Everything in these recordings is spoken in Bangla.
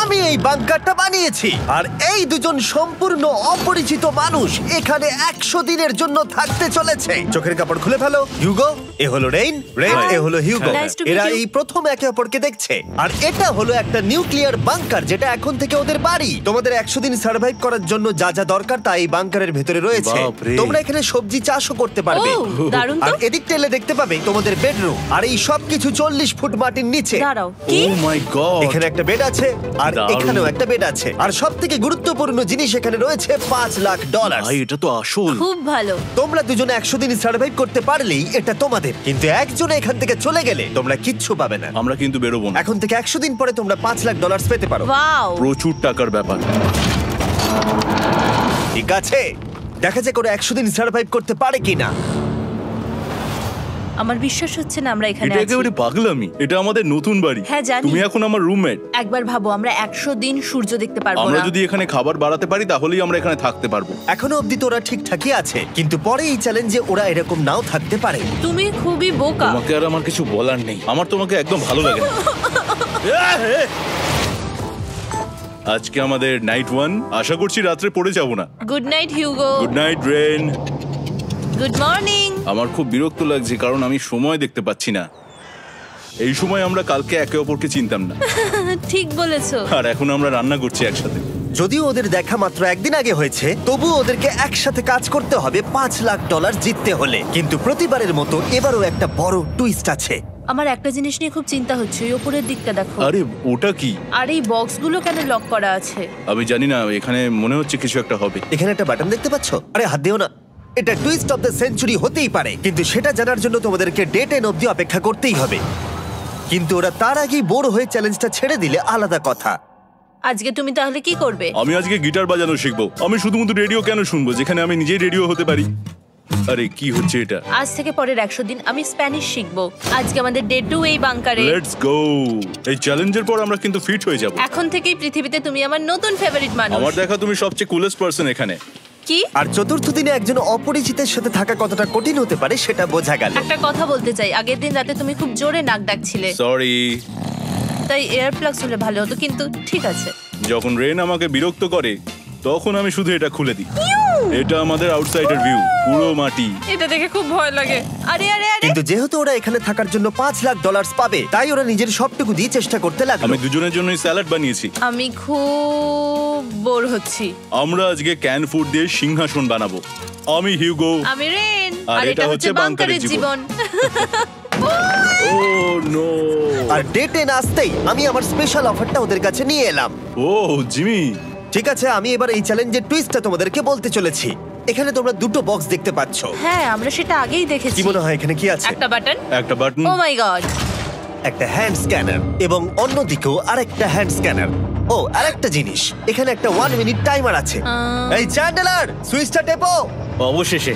আমি এই বাংকারটা বানিয়েছি আর এই দুজন সম্পূর্ণ অপরিচিত মানুষ এখানে 100 দিনের জন্য থাকতে চলেছে। চোখের কাপড় খুলে ফেলো। হিউগো, এ হলো রেইন, এ হলো হিউগো। Nice to meet এরা you. এই প্রথম একে অপরকে দেখছে। আর এটা হলো একটা নিউক্লিয়ার বাংকার যেটা এখন থেকে ওদের বাড়ি। তোমাদের 100 দিন সার্ভাইভ করার জন্য যা যা দরকার তা এই বাংকারের ভেতরে রয়েছে। বাপরে। তোমরা এখানে সবজি চাষও করতে পারবে। ও, দারুণ আর তো। এদিক টেলে দেখতে পাবে তোমাদের বেডরুম। আর এই সব কিছু 40 ফুট মাটির নিচে। দাঁড়াও, কি? ও মাই গড। এখানে একটা বেড আছে আর দারুণ। এখানেও একটা বেড আছে। আর সবথেকে গুরুত্বপূর্ণ জিনিস এখানে রয়েছে $5,00,000। ভাই এটা তো আসল। খুব ভালো। তোমরা দুজনে 100 দিন সার্ভাইভ করতে পারলেই এটা তোমাদের, কিন্তু একজন এখান থেকে চলে গেলে তোমরা কিচ্ছু পাবে না। আমরা কিন্তু বেরোবো না। এখন থেকে 100 দিন পরে তোমরা $5,00,000 পেতে পারো। ওয়াও। প্রচুর টাকার ব্যাপার। ঠিক আছে, দেখা যাক ওরা 100 দিন সার্ভাইভ করতে পারে কিনা। আমার বিশ্বাস হচ্ছে না আমরা এখানে এটা আছি। একেবারে পাগলামি। এটা আমাদের নতুন বাড়ি। হ্যাঁ, জানি। তুমি এখন আমার রুমমেট। একবার ভাবো, আমরা 100 দিন সূর্য দেখতে পারবো আমরা না। যদি এখানে খাবার বাড়াতে পারি তাহলেই আমরা এখানে থাকতে পারবো। এখনো অব্দি তো ওরা ঠিকঠাকই আছে, কিন্তু পরে এই চ্যালেঞ্জে ওরা এরকম নাও থাকতে পারে। তুমি খুবই বোকা। তোমাকে আর আমার কিছু বলার নেই। আমার তোমাকে একদম ভালো লাগে না। আজকে আমাদের নাইট 1। আশা করছি রাত্রে পড়ে যাব না। Good night Hugo. Good night Ren. Good morning. আমার খুব বিরক্ত লাগছে কারণ আমি সময় দেখতে পাচ্ছি না। এই সময় আমরা কালকে একে অপরকে চিনতাম না, ঠিক বলেছো। আর এখন আমরা রান্না করছি একসাথে। যদিও ওদের দেখা মাত্র একদিন আগে হয়েছে, তবুও ওদেরকে একসাথে কাজ করতে হবে $5,00,000 জিততে হলে। কিন্তু প্রতিবারের মতো এবারও একটা বড় টুইস্ট আছে। আমার একটা জিনিস নিয়ে খুব চিন্তা হচ্ছে, ওই উপরের দিকটা দেখো। আরে ওটা কি? আর এই বক্সগুলো কেন লক করা আছে? আমি জানি না, এখানে মনে হচ্ছে কিছু একটা হবে। এখানে একটা বাটন দেখতে পাচ্ছ? আরে হাত দিও না। এটা টুইস্ট অফ দ্য সেঞ্চুরি হতেই পারে, কিন্তু সেটা জানার জন্য তোমাদেরকে ডে 10 অব্দি অপেক্ষা করতেই হবে। কিন্তু ওরা তার আগেই বোর হয়ে চ্যালেঞ্জটা ছেড়ে দিলে আলাদা কথা। আজকে তুমি তাহলে কি করবে? আমি আজকে গিটার বাজানো শিখবো। আমি শুধুমাত্র রেডিও কেন শুনবো যেখানে আমি নিজেই রেডিও হতে পারি? আরে কি হচ্ছে এটা? আজ থেকে পরের 100 দিন আমি স্প্যানিশ শিখবো। আজকে আমাদের ডে 2 এই বাংকারে। Let's go. এই চ্যালেঞ্জের পর আমরা কিন্তু ফিট হয়ে যাব। এখন থেকেই পৃথিবীতে তুমি আমার নতুন ফেভারিট মানুষ। আমার দেখা তুমি সবচেয়ে কুলেস্ট পারসন এখানে। কি? আর চতুর্থ দিনে একজন অপরিচিতের সাথে থাকা কতটা কঠিন হতে পারে সেটা বোঝা গেল। একটা কথা বলতে চাই, আগের দিন রাতে তুমি খুব জোরে নাক ডাকছিলে, সরি। তাই এয়ার প্লাগস হলে ভালো হতো, কিন্তু ঠিক আছে। যখন রেন আমাকে বিরক্ত করে তখন আমি শুধু এটা খুলে দিই। এটা আমাদের আউটসাইডার ভিউ, পুরো মাটি। এটা দেখে খুব ভয় লাগে। আরে আরে আরে, কিন্তু যেহেতু ওরা এখানে থাকার জন্য $5,00,000 পাবে, তাই ওরা নিজের সবটুকু দিয়ে চেষ্টা করতে লাগলো। আমি দুজনের জন্যই স্যালাড বানিয়েছি। আমি খুব বোর হচ্ছি। আমরা আজকে ক্যান ফুড দিয়ে সিংহাসন বানাবো। আমি হিউগো। আমি রেন, আর আর এটা এটা হচ্ছে হচ্ছে বাংকারের বাংকারের জীবন। ও নো। আর ডে 10 আসতেই আমি আমার স্পেশাল অফারটা ওদের কাছে নিয়ে এলাম। ও জিমি। ঠিক আছে, আমি এবার এই চ্যালেঞ্জের টুইস্টটা তোমাদেরকে বলতে চলেছি। এখানে তোমরা দুটো বক্স দেখতে পাচ্ছ। হ্যাঁ, আমরা সেটা আগেই দেখেছি। কি মনে হয় এখানে কি আছে? একটা বাটন। একটা বাটন। O my god. একটা হ্যান্ড স্ক্যানার এবং অন্যদিকেও আরেকটা হ্যান্ড স্ক্যানার। ও, আরেকটা জিনিস, এখানে একটা 1 মিনিট টাইমার আছে। এই চ্যান্ডেলার, সুইচটা টেপো। অবশেষে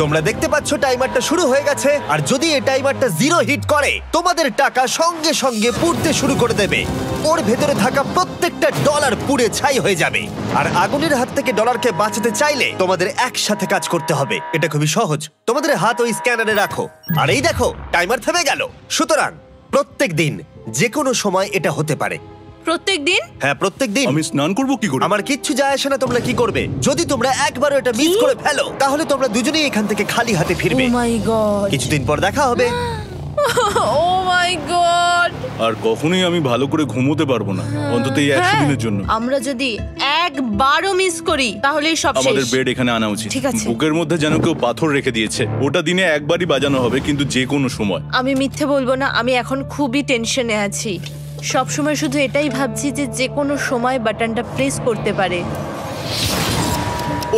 তোমরা দেখতে পাচ্ছ টাইমারটা শুরু হয়ে গেছে। আর যদি এই টাইমারটা 0 হিট করে, তোমাদের টাকা সঙ্গে সঙ্গে পুড়তে শুরু করে দেবে। ওর ভেতরে থাকা প্রত্যেকটা ডলার পুড়ে ছাই হয়ে যাবে। আর আগুনের হাত থেকে ডলারকে বাঁচাতে চাইলে তোমাদের একসাথে কাজ করতে হবে। এটা খুবই সহজ। তোমাদের হাত ওই স্ক্যানারে রাখো, আর এই দেখো টাইমার থেমে গেল। সুতরাং প্রত্যেক দিন যে কোনো সময় এটা হতে পারে। প্রত্যেক দিন? হ্যাঁ, প্রত্যেক দিন। আমি স্নান করব কি করে? আমার কিচ্ছু যায় আসে না তোমরা কি করবে। যদি তোমরা একবারও এটা মিস করে ফেলো, তাহলে তোমরা দুজনেই এখান থেকে খালি হাতে ফিরবে। ও মাই গড। কিছুদিন পর দেখা হবে। ও মাই গড। আর কখনোই আমি ভালো করে ঘুমোতে পারবো না, অন্তত এই 100 দিনের জন্য। আমরা যদি একবারও মিস করি তাহলেই সব আমাদের শেষ। বেড এখানে আনা উচিত। ঠিক আছে। বুকের মধ্যে যেন কেউ পাথর রেখে দিয়েছে। ওটা দিনে একবারই বাজানো হবে, কিন্তু যে কোনো সময়। আমি মিথ্যে বলবো না, আমি এখন খুবই টেনশনে আছি। সব সময় শুধু এটাই ভাবছি যে যে কোনো সময় বাটনটা প্রেস করতে পারে।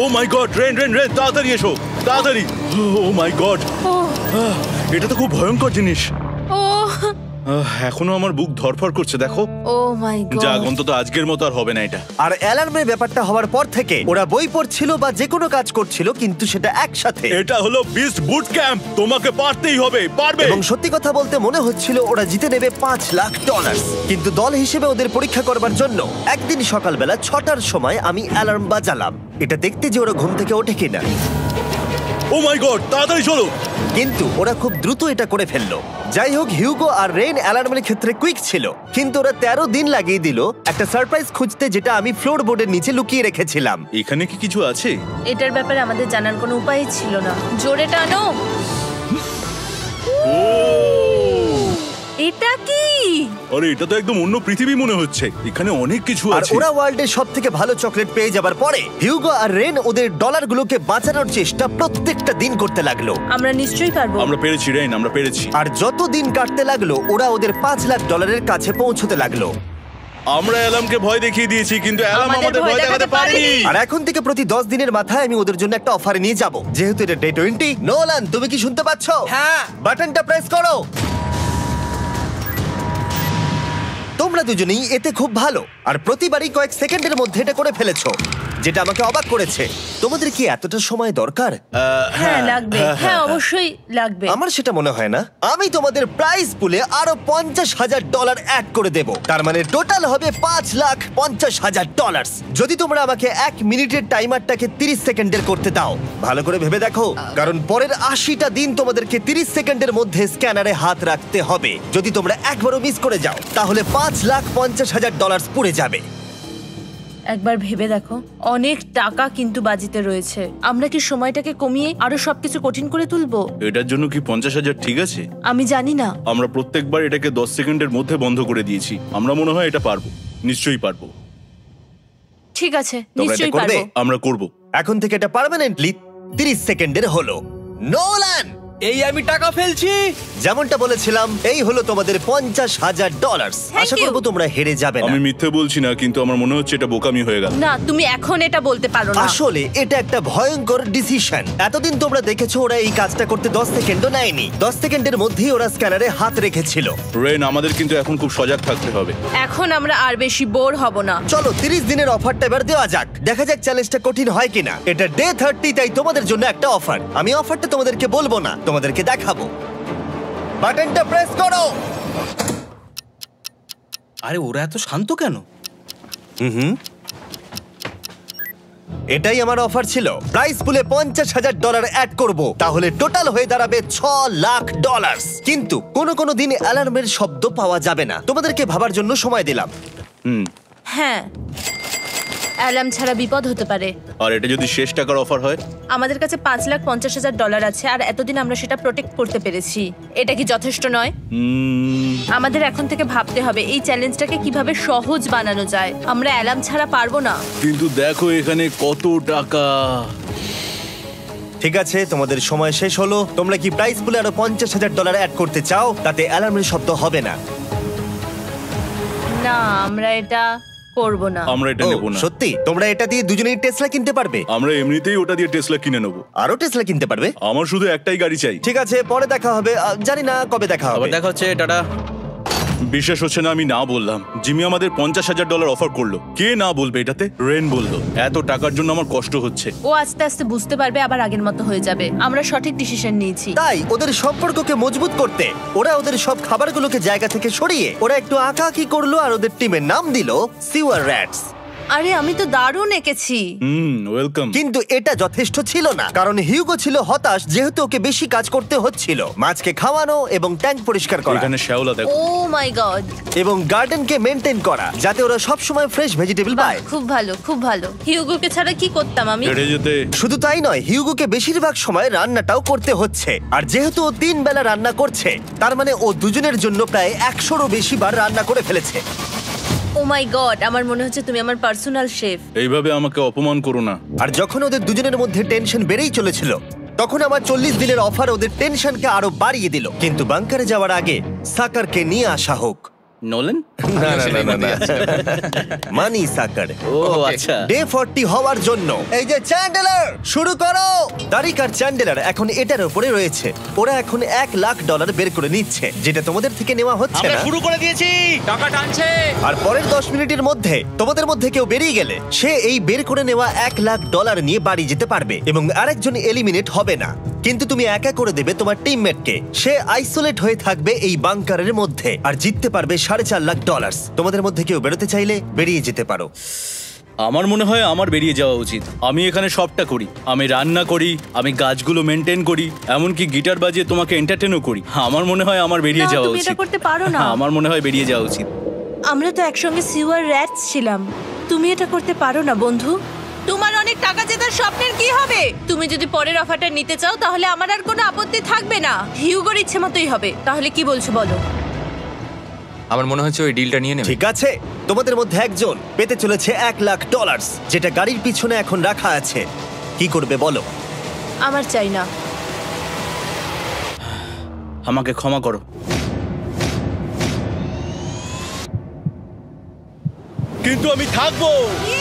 ও my god, rain rain rain, তাড়াতাড়ি এসো, তাড়াতাড়ি। ও মাই গড, ও এটা তো খুব ভয়ঙ্কর জিনিস। ও এখনো আমার বুক ধরফর করছে, দেখো। ও মাই গড। যাক, অন্তত আজকের মতো আর হবে না এটা। আর অ্যালার্মের ব্যাপারটা হওয়ার পর থেকে ওরা বই পড়ছিল বা যে কোনো কাজ করছিল, কিন্তু সেটা একসাথে। এটা হলো বিস্ট বুট ক্যাম্প, তোমাকে পারতেই হবে, পারবে। এবং সত্যি কথা বলতে মনে হচ্ছিল ওরা জিতে নেবে $5,00,000। কিন্তু দল হিসেবে ওদের পরীক্ষা করবার জন্য একদিন সকালবেলা 6টার সময় আমি অ্যালার্ম বাজালাম, এটা দেখতে যে ওরা ঘুম থেকে ওঠে কিনা। ও মাই গড, তাড়াতাড়ি চলো। কিন্তু ওরা খুব দ্রুত এটা করে ফেললো। যাই হোক, হিউগো আর রেইন অ্যালার্মের ক্ষেত্রে কুইক ছিল, কিন্তু ওরা 13 দিন লাগিয়ে দিল একটা সারপ্রাইজ খুঁজতে, যেটা আমি ফ্লোর বোর্ডের নিচে লুকিয়ে রেখেছিলাম। এখানে কি কিছু আছে? এটার ব্যাপারে আমাদের জানার কোনো উপায় ছিল না। জোরে টানো। এটা কি? আরে এটা তো একদম অন্য পৃথিবী মনে হচ্ছে, এখানে অনেক কিছু আর আছে। ওরা ওয়ার্ল্ডের সব থেকে ভালো চকলেট পেয়ে যাবার পরে হিউগো আর রেন ওদের ডলারগুলোকে বাঁচানোর চেষ্টা প্রত্যেকটা দিন করতে লাগলো। আমরা নিশ্চয়ই পারবো। আমরা পেরেছি রেইন, আমরা পেরেছি। আর যত দিন কাটতে লাগলো ওরা ওদের $5,00,000 কাছে পৌঁছতে লাগলো। আমরা অ্যালামকে ভয় দেখিয়ে দিয়েছি, কিন্তু অ্যালাম আমাদের আমাদের ভয় ভয় দেখাতে দেখাতে পারেনি। পারেনি। আর এখন থেকে প্রতি 10 দিনের মাথায় আমি ওদের জন্য একটা অফার নিয়ে যাব, যেহেতু এটা ডে 20। নোলান, তুমি কি শুনতে পাচ্ছ? হ্যাঁ। বাটনটা প্রেস করো। তোমরা দুজনেই এতে খুব ভালো, আর প্রতিবারই কয়েক সেকেন্ডের মধ্যে এটা করে ফেলেছো, যেটা আমাকে অবাক করেছে। তোমাদের কি এতটা সময় দরকার? হ্যাঁ লাগবে, হ্যাঁ অবশ্যই লাগবে। আমার সেটা মনে হয় না। আমি তোমাদের প্রাইস পুলে আরো $50,000 অ্যাড করে দেব, তার মানে টোটাল হবে $5,50,000। যদি তোমরা আমাকে 1 মিনিটের টাইমারটাকে 30 সেকেন্ডের করতে দাও। ভালো করে ভেবে দেখো, কারণ পরের 80টা দিন তোমাদেরকে 30 সেকেন্ডের মধ্যে স্ক্যানারে হাত রাখতে হবে। যদি তোমরা একবারও মিস করে যাও, তাহলে $5,50,000 পুড়ে যাবে। একবার ভেবে দেখো, অনেক টাকা কিন্তু বাজিতে রয়েছে। আমরা কি সময়টাকে কমিয়ে আরো সবকিছু কঠিন করে তুলবো? এটার জন্য কি 50,000 ঠিক আছে? আমি জানি না। আমরা প্রত্যেকবার এটাকে 10 সেকেন্ডের মধ্যে বন্ধ করে দিয়েছি। আমরা মনে হয় এটা পারবো, নিশ্চয়ই পারবো। ঠিক আছে, তোমরা এটা নিশ্চয়ই করবে? পারবো। আমরা করব। এখন থেকে এটা পার্মানেন্টলি 30 সেকেন্ডের হলো। নোলান, এই আমি টাকা ফেলছি। যেমনটা বলেছিলাম, এই হলো তোমাদের $50,000। Thank Asha you. করবো তোমরা হেরে যাবে না। আমি মিথ্যে বলছি না, কিন্তু আমার মনে হচ্ছে এটা বোকামি হয়ে গেল। না, তুমি এখন এটা বলতে পারো না। আসলে এটা একটা ভয়ঙ্কর ডিসিশন। এতদিন তোমরা দেখেছো ওরা এই কাজটা করতে 10 সেকেন্ডও নেয়নি। 10 সেকেন্ডের মধ্যেই ওরা স্ক্যানারে হাত রেখেছিল। রেন, আমাদের কিন্তু এখন খুব সজাগ থাকতে হবে। এখন আমরা আর বেশি বোর হব না। চলো 30 দিনের অফারটা এবার দেওয়া যাক, দেখা যাক চ্যালেঞ্জটা কঠিন হয় কিনা। এটা ডে 30, তাই তোমাদের জন্য একটা অফার। আমি অফারটা তোমাদেরকে বলবো না, তোমাদেরকে দেখাবো। বাটনটা প্রেস করো। আরে ওরা এত শান্ত কেন? এটাই আমার অফার ছিল। প্রাইস পুলে $50,000 অ্যাড করব, তাহলে টোটাল হয়ে দাঁড়াবে $6,00,000। কিন্তু কোনো দিন অ্যালার্মের শব্দ পাওয়া যাবে না। তোমাদেরকে ভাবার জন্য সময় দিলাম। হ্যাঁ, অ্যালার্ম ছাড়া বিপদ হতে পারে। আর এটা যদি শেষ টাকার অফার হয়? আমাদের কাছে $5,50,000 আছে, আর এতদিন আমরা সেটা প্রোটেক্ট করতে পেরেছি। এটা কি যথেষ্ট নয়? আমাদের এখন থেকে ভাবতে হবে এই চ্যালেঞ্জটাকে কিভাবে সহজ বানানো যায়। আমরা অ্যালার্ম ছাড়া পারবো না। কিন্তু দেখো এখানে কত টাকা। ঠিক আছে, তোমাদের সময় শেষ হলো। তোমরা কি প্রাইস পুলে আরো $50,000 অ্যাড করতে চাও? তাতে অ্যালার্মের শব্দ হবে না। না, আমরা এটা করব না। আমরা এটা নেব না। সত্যি? তোমরা এটা দিয়ে দুজনেই টেসলা কিনতে পারবে? আমরা এমনিতেই ওটা দিয়ে টেসলা কিনে নেব। আরো টেসলা কিনতে পারবে? আমার শুধু একটাই গাড়ি চাই। ঠিক আছে, পরে দেখা হবে। জানি না কবে দেখা আবার হবে। দেখা হচ্ছে, টাটা। বিশ্বাস হচ্ছে না আমি না বললাম। জিমি আমাদের $50,000 অফার করলো। কে না বলবে এটাতে? রেন বললো। এত টাকার জন্য আমার কষ্ট হচ্ছে। ও আস্তে আস্তে বুঝতে পারবে, আবার আগের মতো হয়ে যাবে। আমরা সঠিক ডিসিশন নিয়েছি। তাই ওদের সম্পর্ককে মজবুত করতে ওরা ওদের সব খাবারগুলোকে জায়গা থেকে সরিয়ে ওরা একটু আঁকাআঁকি করলো, আর ওদের টিমের নাম দিল সিওয়ার র্যাটস। আরে আমি তো দারুণ এঁকেছি। ওয়েলকাম। কিন্তু এটা যথেষ্ট ছিল না, কারণ হিউগো ছিল হতাশ, যেহেতু ওকে বেশি কাজ করতে হচ্ছিল। মাছকে খাওয়ানো এবং ট্যাঙ্ক পরিষ্কার করা এখানে শ্যাওলা দেখো। ও মাই গড। এবং গার্ডেনকে মেনটেন করা, যাতে ওরা সব সময় ফ্রেশ ভেজিটেবল পায়। খুব ভালো, খুব ভালো। হিউগোকে ছাড়া কি করতাম আমি? হেঁটে যেতে। শুধু তাই নয়, হিউগোকে বেশিরভাগ সময় রান্নাটাও করতে হচ্ছে। আর যেহেতু ও 3 বেলা রান্না করছে, তার মানে ও দুজনের জন্য প্রায় 100রও বেশি বার রান্না করে ফেলেছে। ও মাই গড, আমার মনে হচ্ছে তুমি আমার পার্সোনাল শেফ। এইভাবে আমাকে অপমান করো না। আর যখন ওদের দুজনের মধ্যে টেনশন বেড়েই চলেছিল, তখন আমার 40 দিনের অফার ওদের টেনশনকে আরো বাড়িয়ে দিল। কিন্তু বাংকারে যাওয়ার আগে সাকারকে নিয়ে আসা হোক। নোলেন? মানি সাকার। ও আচ্ছা। ডে 40 হওয়ার জন্য এই যে চ্যান্ডেলার শুরু করো। তারিক আর চ্যান্ডেলার এখন এটার উপরে রয়েছে। ওরা এখন $1,00,000 বের করে নিচ্ছে, যেটা তোমাদের থেকে নেওয়া হচ্ছে আমরা না। শুরু করে দিয়েছি, টাকা টানছে। আর পরের 10 মিনিটের মধ্যে তোমাদের মধ্যে কেউ বেরিয়ে গেলে সে এই বের করে নেওয়া $1,00,000 নিয়ে বাড়ি যেতে পারবে, এবং আরেকজন এলিমিনেট হবে না। কিন্তু তুমি একা করে দেবে তোমার টিমমেটকে। সে আইসোলেট হয়ে থাকবে এই বাংকারের মধ্যে, আর জিততে পারবে $4.5 লাখ। তোমাদের মধ্যে কেউ বেরোতে চাইলে বেরিয়ে যেতে পারো। আমার মনে হয় আমার বেরিয়ে যাওয়া উচিত। আমি এখানে সবটা করি, আমি রান্না করি, আমি গাছগুলো মেনটেন করি, এমনকি গিটার বাজিয়ে তোমাকে এন্টারটেনও করি। আমার মনে হয় আমার বেরিয়ে না, যাওয়া তুমি এটা উচিত। করতে পারো না। আমার মনে হয় বেরিয়ে যাওয়া উচিত। আমরা তো একসঙ্গে সিওয়ার র্যাটস ছিলাম। তুমি এটা করতে পারো না বন্ধু। তোমার অনেক টাকা জেতার স্বপ্নের কি হবে? তুমি যদি পরের অফারটা নিতে চাও তাহলে আমার আর কোনো আপত্তি থাকবে না। হিউগোর ইচ্ছে মতোই হবে। তাহলে কি বলছো বলো? আমার মনে হচ্ছে ওই ডিলটা নিয়ে নেবে। ঠিক আছে, তোমাদের মধ্যে একজন পেতে চলেছে $1,00,000, যেটা গাড়ির পিছনে এখন রাখা আছে। কি করবে বলো? আমার চাই না। আমাকে ক্ষমা করো, কিন্তু আমি থাকবো,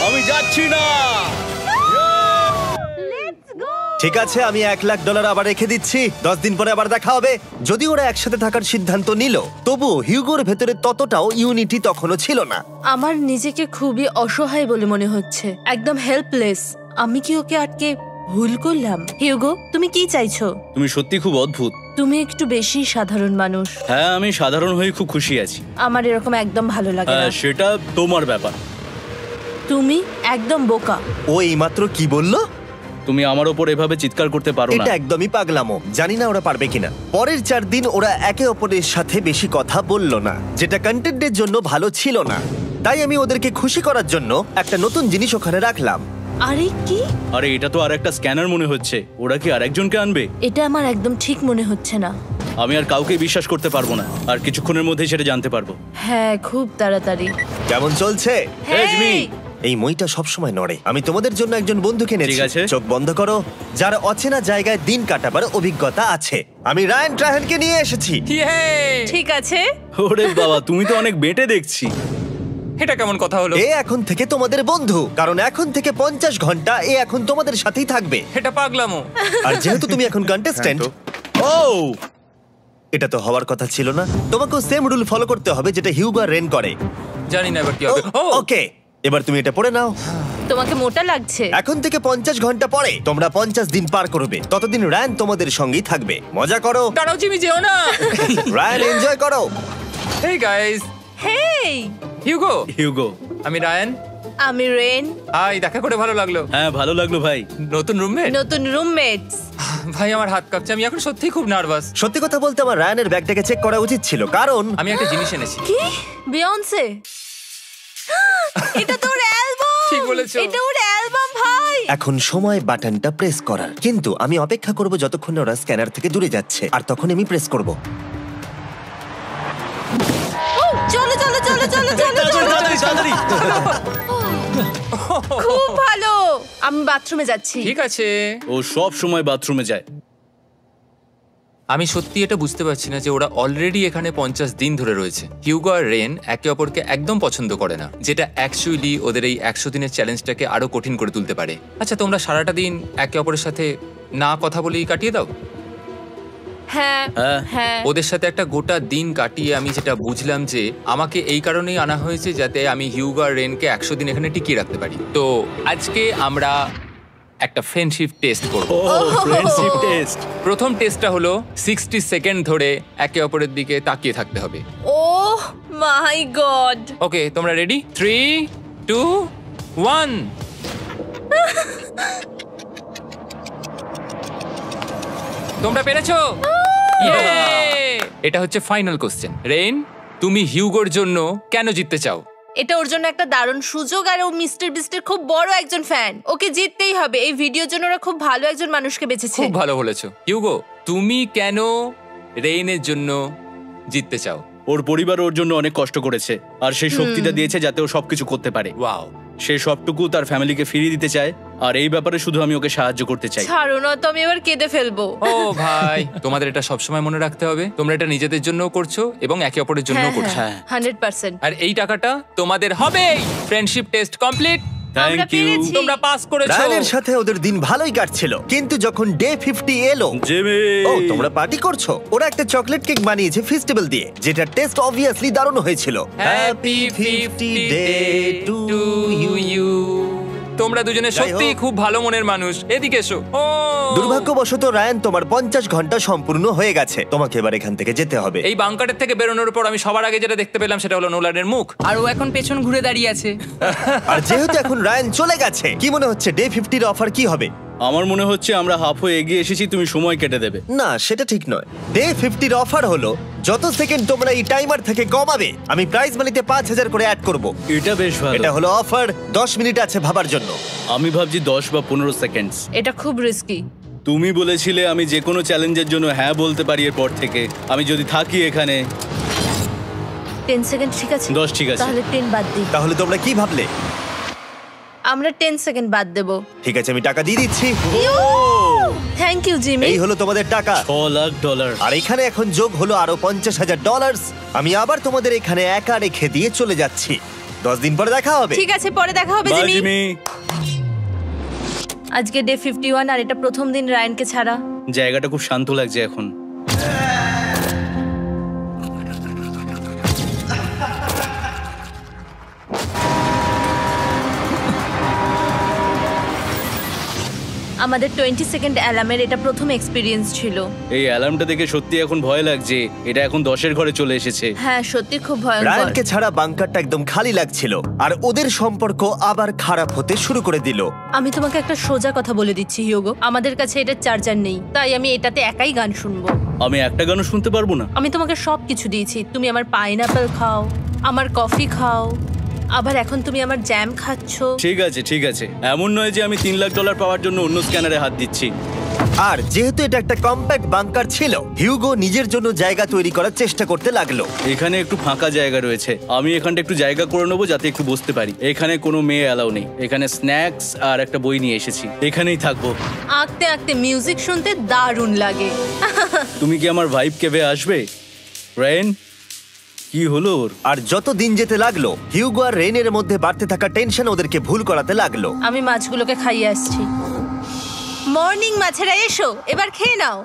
আমি যাচ্ছি না। ঠিক আছে, আমি $1,00,000 আবার রেখে দিচ্ছি। 10 দিন পরে আবার দেখা হবে। যদি ওরা একসাথে থাকার সিদ্ধান্ত নিল, তবুও হিউগোর ভেতরে ততটাও ইউনিটি তখনও ছিল না। আমার নিজেকে খুবই অসহায় বলে মনে হচ্ছে, একদম হেল্পলেস। আমি কি ওকে আটকে ভুল করলাম? হিউগো, তুমি কি চাইছো? তুমি সত্যি খুব অদ্ভুত। তুমি একটু বেশি সাধারণ মানুষ। হ্যাঁ, আমি সাধারণ হয়ে খুব খুশি আছি। আমার এরকম একদম ভালো লাগে না। সেটা তোমার ব্যাপার। তুমি একদম বোকা। ও এইমাত্র কি বললো? তুমি আমার ওপর এভাবে চিৎকার করতে পারো না। এটা একদমই পাগলামো। জানি না ওরা পারবে কিনা। পরের 4 দিন ওরা একে অপরের সাথে বেশি কথা বলল না, যেটা কন্টেন্টের জন্য ভালো ছিল না। তাই আমি ওদেরকে খুশি করার জন্য একটা নতুন জিনিস ওখানে রাখলাম। আরে কি? আরে এটা তো আর একটা স্ক্যানার মনে হচ্ছে। ওরা কি আরেকজনকে আনবে? এটা আমার একদম ঠিক মনে হচ্ছে না। আমি আর কাউকে বিশ্বাস করতে পারবো না। আর কিছুক্ষণের মধ্যেই সেটা জানতে পারবো। হ্যাঁ, খুব তাড়াতাড়ি। কেমন চলছে? Hey, Jimmy! এই মইটা সবসময় নড়ে। আমি তোমাদের জন্য একজন বন্ধুকে এনেছি। ঠিক আছে। চোখ বন্ধ করো। যার অচেনা জায়গায় দিন কাটাবার অভিজ্ঞতা আছে। আমি রায়ান ট্রাহেনকে নিয়ে এসেছি। ইয়ে! ঠিক আছে। ওরে বাবা, তুমি তো অনেক বেটে দেখছি। এটা কেমন কথা হলো? এ এখন থেকে তোমাদের বন্ধু, কারণ এখন থেকে 50 ঘন্টা এ এখন তোমাদের সাথেই থাকবে। এটা পাগলামো। আর যেহেতু তুমি এখন কন্টেস্ট্যান্ট, ও এটা তো হওয়ার কথা ছিল না। তোমাকেও সেম রুল ফলো করতে হবে যেটা হিউগো আর রেন করে। জানি না এবার কি হবে। ও ওকে, এবার তুমি এটা পড়ে নাও। তোমাকে মোটা লাগছে। এখন থেকে 50 ঘন্টা পরে তোমরা 50 দিন পার করবে। ততদিন রায়ান তোমাদের সঙ্গেই থাকবে। মজা করো। দাঁড়াও জিমি, যেও না। রায়ান, এনজয় করো। হেই গাইস, হেই, হিউগো। হিউগো। আমি রায়ান। আমি রেন। হাই, দেখা করে ভালো লাগলো। হ্যাঁ, ভালো লাগলো ভাই। নতুন রুমমেট। নতুন রুমমেটস। ভাই আমার হাত কাঁপছে, আমি এখন সত্যিই খুব নার্ভাস। সত্যি কথা বলতে আমার রায়ানের ব্যাগটাকে চেক করা উচিত ছিল, কারণ আমি একটা জিনিস এনেছি। কি? বিয়ন্সে? এটা তো ওর অ্যালবাম। ঠিক বলেছো। এটা ওর অ্যালবাম ভাই। এখন সময় বাটনটা প্রেস করার। কিন্তু আমি অপেক্ষা করব যতক্ষণ ওরা স্ক্যানার থেকে দূরে যাচ্ছে, আর তখন আমি প্রেস করব। ও, চলো চলো চলো চলো চলো চলো। খুব ভালো। আমি বাথরুমে যাচ্ছি। ঠিক আছে। ও সব সময় বাথরুমে যায়। আমি সত্যি এটা বুঝতে পারছি না যে ওরা অলরেডি এখানে 50 দিন ধরে রয়েছে। হিউগো আর রেন একে অপরকে একদম পছন্দ করে না, যেটা অ্যাকচুয়ালি ওদের এই 100 দিনের চ্যালেঞ্জটাকে আরো কঠিন করে তুলতে পারে। আচ্ছা, তোমরা সারাটা দিন একে অপরের সাথে না কথা বলেই কাটিয়ে দাও? হ্যাঁ হ্যাঁ। হ্যাঁ। ওদের সাথে একটা গোটা দিন কাটিয়ে আমি যেটা বুঝলাম যে আমাকে এই কারণেই আনা হয়েছে যাতে আমি হিউগো আর রেনকে 100 দিন এখানে টিকিয়ে রাখতে পারি। তো আজকে আমরা একটা ফ্রেন্ডশিপ টেস্ট করব। ও ফ্রেন্ডশিপ টেস্ট। প্রথম টেস্টটা হলো 60 সেকেন্ড ধরে একে অপরের দিকে তাকিয়ে থাকতে হবে। ওহ মাই গড। ওকে, তোমরা রেডি? 3, 2, 1। তোমরা পেরেছো? Yay! এটা হচ্ছে ফাইনাল কোশ্চেন। রেইন, তুমি হিউগোর জন্য কেন জিততে চাও? এটা ওর জন্য একটা দারুণ সুযোগ, আর ও মিস্টার বিস্টের খুব বড় একজন ফ্যান। ওকে জিততেই হবে। এই ভিডিওর জন্য ওরা খুব ভালো একজন মানুষকে বেছেছে। খুব ভালো বলেছো। হিউগো, তুমি কেন রেইনের জন্য জিততে চাও? ওর পরিবার ওর জন্য অনেক কষ্ট করেছে, আর সেই শক্তিটা দিয়েছে যাতে ও সবকিছু করতে পারে। ওয়াও। সে সবটুকু তার ফ্যামিলিকে ফিরিয়ে দিতে চায়, আর এই ব্যাপারে শুধু আমি ওকে সাহায্য করতে চাই। ছাড়ো না তো, আমি এবার কেঁদে ফেলবো। ও ভাই, তোমাদের এটা সবসময় মনে রাখতে হবে। তোমরা এটা নিজেদের জন্যও করছো এবং একে অপরের জন্যও করছো। হ্যাঁ। 100%। আর এই টাকাটা তোমাদের হবেই। Friendship test complete. আমরা থ্যাংক ইউ পেরেছি। তোমরা পাস করেছো। রায়ানের সাথে ওদের দিন ভালোই কাটছিল, কিন্তু যখন ডে 50 এলো, জিমি। ও তোমরা পার্টি করছো। ওরা একটা চকলেট কেক বানিয়েছে ফেস্টিভ্যাল দিয়ে, যেটা টেস্ট অবভিয়াসলি দারুণ হয়েছিল। Happy 50 day to you. তোমরা দুজনে যাই সত্যি হোক। খুব ভালো মনের মানুষ, এদিকে এসো। ও দুর্ভাগ্যবশত রায়ান, তোমার 50 ঘন্টা সম্পূর্ণ হয়ে গেছে। তোমাকে এবার এখান থেকে যেতে হবে। এই বাংকারের থেকে বেরোনোর পর আমি সবার আগে যেটা দেখতে পেলাম সেটা হলো নোলানের মুখ। আর ও এখন পেছন ঘুরে দাঁড়িয়ে আছে। আর যেহেতু এখন রায়ান চলে গেছে, কি মনে হচ্ছে ডে 50 এর অফার কি হবে? আমার মনে হচ্ছে আমরা হাফ হয়ে এগিয়ে এসেছি, তুমি সময় কেটে দেবে। না, সেটা ঠিক নয়। ডে 50 এর অফার হলো যত সেকেন্ড তোমরা এই টাইমার থেকে কমাবে, আমি প্রাইজ মানিতে 5000 করে অ্যাড করব। এটা বেশ ভালো। এটা হলো অফার। 10 মিনিট আছে ভাবার জন্য। আমি ভাবছি 10 বা 15 সেকেন্ডস। এটা খুব রিস্কি। তুমি বলেছিলে আমি যে কোনো চ্যালেঞ্জের জন্য হ্যাঁ বলতে পারি এরপর থেকে। আমি যদি থাকি এখানে 10 সেকেন্ড ঠিক আছে? 10 ঠিক আছে। তাহলে 10 বাদ দিই। তাহলে তোমরা কি ভাবলে? আমরা 10 সেকেন্ড বাদ দেব। ঠিক আছে, আমি টাকা দিয়ে দিচ্ছি। Thank you Jimmy. এই হলো তোমাদের টাকা। $6,00,000। আর এখানে এখন যোগ হলো আরো $50,000। আমি আবার তোমাদের এখানে একা রেখে দিয়ে চলে যাচ্ছি। 10 দিন পরে দেখা হবে। ঠিক আছে, পরে দেখা হবে বাই জিমি। জিমি। আজকে ডে 51 আর এটা প্রথম দিন রায়ানকে ছাড়া। জায়গাটা খুব শান্ত লাগছে এখন। আমাদের 20 সেকেন্ড অ্যালার্মের এটা প্রথম এক্সপিরিয়েন্স ছিল। এই অ্যালার্মটা দেখে সত্যি এখন ভয় লাগছে। এটা এখন 10-এর ঘরে চলে এসেছে। হ্যাঁ, সত্যি খুব ভয়ঙ্কর। রায়ানকে ছাড়া বাংকারটা একদম খালি লাগছিল, আর ওদের সম্পর্ক আবার খারাপ হতে শুরু করে দিল। আমি তোমাকে একটা সোজা কথা বলে দিচ্ছি হিয়োগো, আমাদের কাছে এটার চার্জার নেই, তাই আমি এটাতে একাই গান শুনবো। আমি একটা গানও শুনতে পারবো না? আমি তোমাকে সব কিছু দিয়েছি। তুমি আমার পাইনাপেল খাও, আমার কফি খাও, আবার এখন তুমি আমার জ্যাম খাচ্ছো। ঠিক আছে ঠিক আছে, এমন নয় যে আমি $3,00,000 পাওয়ার জন্য অন্য স্ক্যানারে হাত দিচ্ছি। আর যেহেতু এটা একটা কম্প্যাক্ট বাংকার ছিল, হিউগো নিজের জন্য জায়গা তৈরি করার চেষ্টা করতে লাগলো। এখানে একটু ফাঁকা জায়গা রয়েছে, আমি এখানটা একটু জায়গা করে নেবো যাতে একটু বসতে পারি। এখানে কোনো মেয়ে অ্যালাউ নেই। এখানে স্ন্যাক্স আর একটা বই নিয়ে এসেছি, এখানেই থাকবো। আঁকতে আঁকতে মিউজিক শুনতে দারুণ লাগে। তুমি কি আমার ভাইব কেভে আসবে? রেন, কি হলো ওর? আর যত দিন যেতে লাগলো, হিউগো আর রেনের মধ্যে বাড়তে থাকা টেনশন ওদেরকে ভুল করাতে লাগলো। আমি মাছগুলোকে খাইয়ে আসছি। মর্নিং মাছেরা, এসো এবার খেয়ে নাও।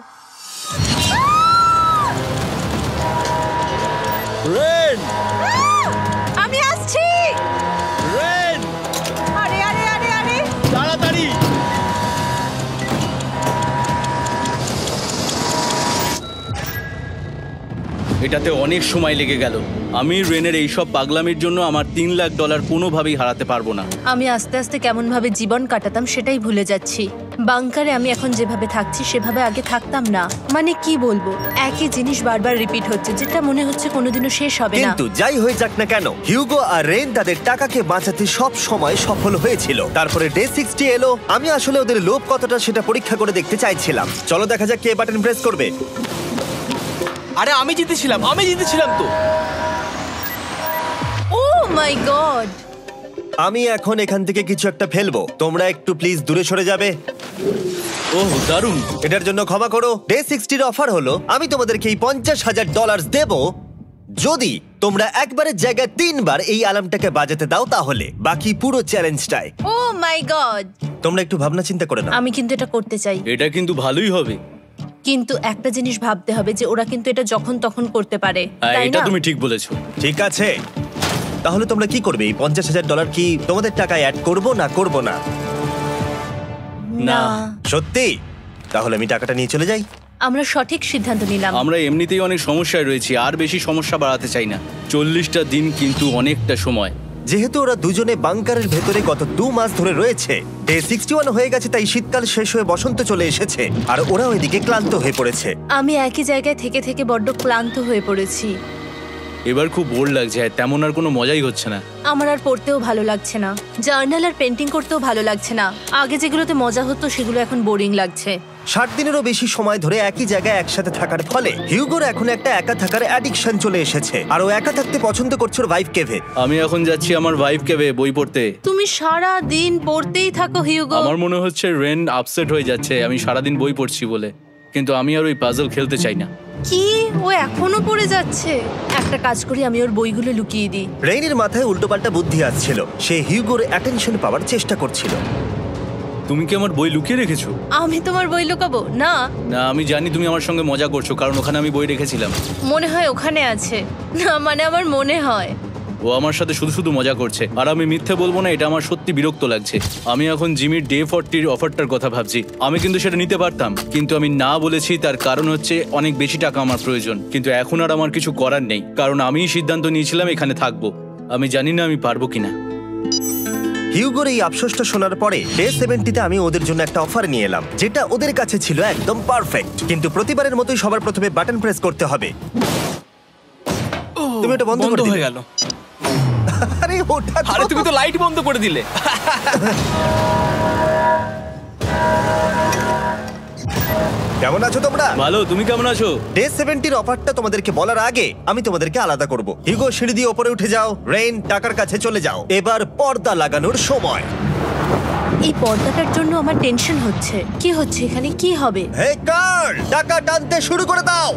রেন, আমি আসছি। রেন, আরে আরে আরে আরে, তাড়াতাড়ি। এটাতে অনেক সময় লেগে গেল। আমি রেনের এইসব পাগলামির জন্য আমার $3,00,000 কোনোভাবেই হারাতে পারবো না। আমি আস্তে আস্তে কেমন ভাবে জীবন কাটাতাম সেটাই ভুলে যাচ্ছি। বাংকারে আমি এখন যেভাবে থাকছি সেভাবে আগে থাকতাম না। মানে কি বলবো, একই জিনিস বারবার রিপিট হচ্ছে, যেটা মনে হচ্ছে কোনোদিনও শেষ হবে না। কিন্তু যাই হয়ে যাক না কেন, হিউগো আর রেন তাদের টাকাকে বাঁচাতে সব সময় সফল হয়েছিল। তারপরে ডে 60 এলো। আমি আসলে ওদের লোভ কতটা সেটা পরীক্ষা করে দেখতে চাইছিলাম। চলো দেখা যাক কে বাটন প্রেস করবে। আরে আমি জিতেছিলাম তো। ও মাই গড! আমি এখন এখান থেকে কিছু একটা ফেলবো, তোমরা একটু প্লিজ দূরে সরে যাবে। ওহ দারুণ। এটার জন্য ক্ষমা করো। ডে 60 এর অফার হলো আমি তোমাদেরকে এই $50,000 দেব যদি তোমরা একবারের জায়গায় 3 বার এই অ্যালার্মটাকে বাজাতে দাও, তাহলে বাকি পুরো চ্যালেঞ্জটাই। ও মাই গড! তোমরা একটু ভাবনা চিন্তা করে নাও। আমি কিন্তু এটা করতে চাই, এটা কিন্তু ভালোই হবে। কিন্তু একটা জিনিস ভাবতে হবে যে ওরা কিন্তু এটা যখন তখন করতে পারে, হ্যাঁ, তাই এটা না? তুমি ঠিক বলেছো। ঠিক আছে, তাহলে তোমরা কি করবে? এই $50,000 কি তোমাদের টাকায় অ্যাড করবো না করবো না? না, সত্যি? তাহলে আমি টাকাটা নিয়ে চলে যাই। আমরা সঠিক সিদ্ধান্ত নিলাম। আমরা এমনিতেই অনেক সমস্যায় রয়েছি, আর বেশি সমস্যা বাড়াতে চাই না। 40টা দিন কিন্তু অনেকটা সময়। যেহেতু ওরা দুজনে বাংকারের ভেতরে গত 2 মাস ধরে রয়েছে, ডে 61 হয়ে গেছে, তাই শীতকাল শেষ হয়ে বসন্ত চলে এসেছে, আর ওরা ওইদিকে ক্লান্ত হয়ে পড়েছে। আমি একই জায়গায় থেকে থেকে বড্ড ক্লান্ত হয়ে পড়েছি। এবার খুব বোর লাগছে, তেমন আর কোনো মজাই হচ্ছে না। আমার আর পড়তেও ভালো লাগছে না, জার্নাল আর পেন্টিং করতেও ভালো লাগছে না। আগে যেগুলোতে মজা হতো সেগুলো এখন বোরিং লাগছে। 60 দিনেরও বেশি সময় ধরে একই জায়গায় একসাথে থাকার ফলে হিউগোর এখন একটা একা থাকার অ্যাডিকশন চলে এসেছে, আর ও একা থাকতে পছন্দ করছে ওর ভাইফ কেভে। আমি এখন যাচ্ছি আমার ভাইফ কেভে বই পড়তে। তুমি সারা দিন পড়তেই থাকো হিউগো। আমার মনে হচ্ছে রেন আপসেট হয়ে যাচ্ছে আমি সারাদিন বই পড়ছি বলে, কিন্তু আমি আর ওই পাজল খেলতে চাই না। কি, ও এখনো পড়ে যাচ্ছে? একটা কাজ করি, আমি ওর বইগুলো লুকিয়ে দিই। রেইনের মাথায় উল্টোপাল্টা বুদ্ধি আসছিল, সে হিউগোর অ্যাটেনশন পাওয়ার চেষ্টা করছিল। তুমি কি আমার বই লুকিয়ে রেখেছো? আমি তোমার বই লুকাবো না? না, আমি জানি তুমি আমার সঙ্গে মজা করছো, কারণ ওখানে আমি বই রেখেছিলাম। মনে হয় ওখানে আছে। না মানে আমার মনে হয়। ও আমার সাথে শুধু শুধু মজা করছে, আর আমি মিথ্যে বলবো না, এটা আমার সত্যি বিরক্ত লাগছে। আমি এখন জিমির ডে 40 অফারটার কথা ভাবছি। আমি কিন্তু সেটা নিতে পারতাম, কিন্তু আমি না বলেছি। তার কারণ হচ্ছে অনেক বেশি টাকা আমার প্রয়োজন, কিন্তু এখন আর আমার কিছু করার নেই, কারণ আমিই সিদ্ধান্ত নিয়েছিলাম এখানে থাকবো। আমি জানি না আমি পারবো কিনা। হিউগোর এই আফসোসটা শোনার পরে ডে 70-তে আমি ওদের জন্য একটা অফার নিয়ে এলাম, যেটা ওদের কাছে ছিল একদম পারফেক্ট। কিন্তু প্রতিবারের মতোই সবার প্রথমে বাটন প্রেস করতে হবে। তুমি এটা বন্ধ করে হয়ে দিলে। গেল। আরে ওটা তো- আরে তুমি তো লাইট বন্ধ করে দিলে। কেমন আছো তোমরা? ভালো, তুমি কেমন আছো? ডে 70-র অফারটা তোমাদেরকে বলার আগে আমি তোমাদেরকে আলাদা করব। হিউগো, সিঁড়ি দিয়ে ওপরে উঠে যাও। রেইন, টাকার কাছে চলে যাও। এবার পর্দা লাগানোর সময়। এই পর্দাটার জন্য আমার টেনশন হচ্ছে। কি হচ্ছে এখানে? কি হবে? হে কার্ল, টাকা টানতে শুরু করে দাও।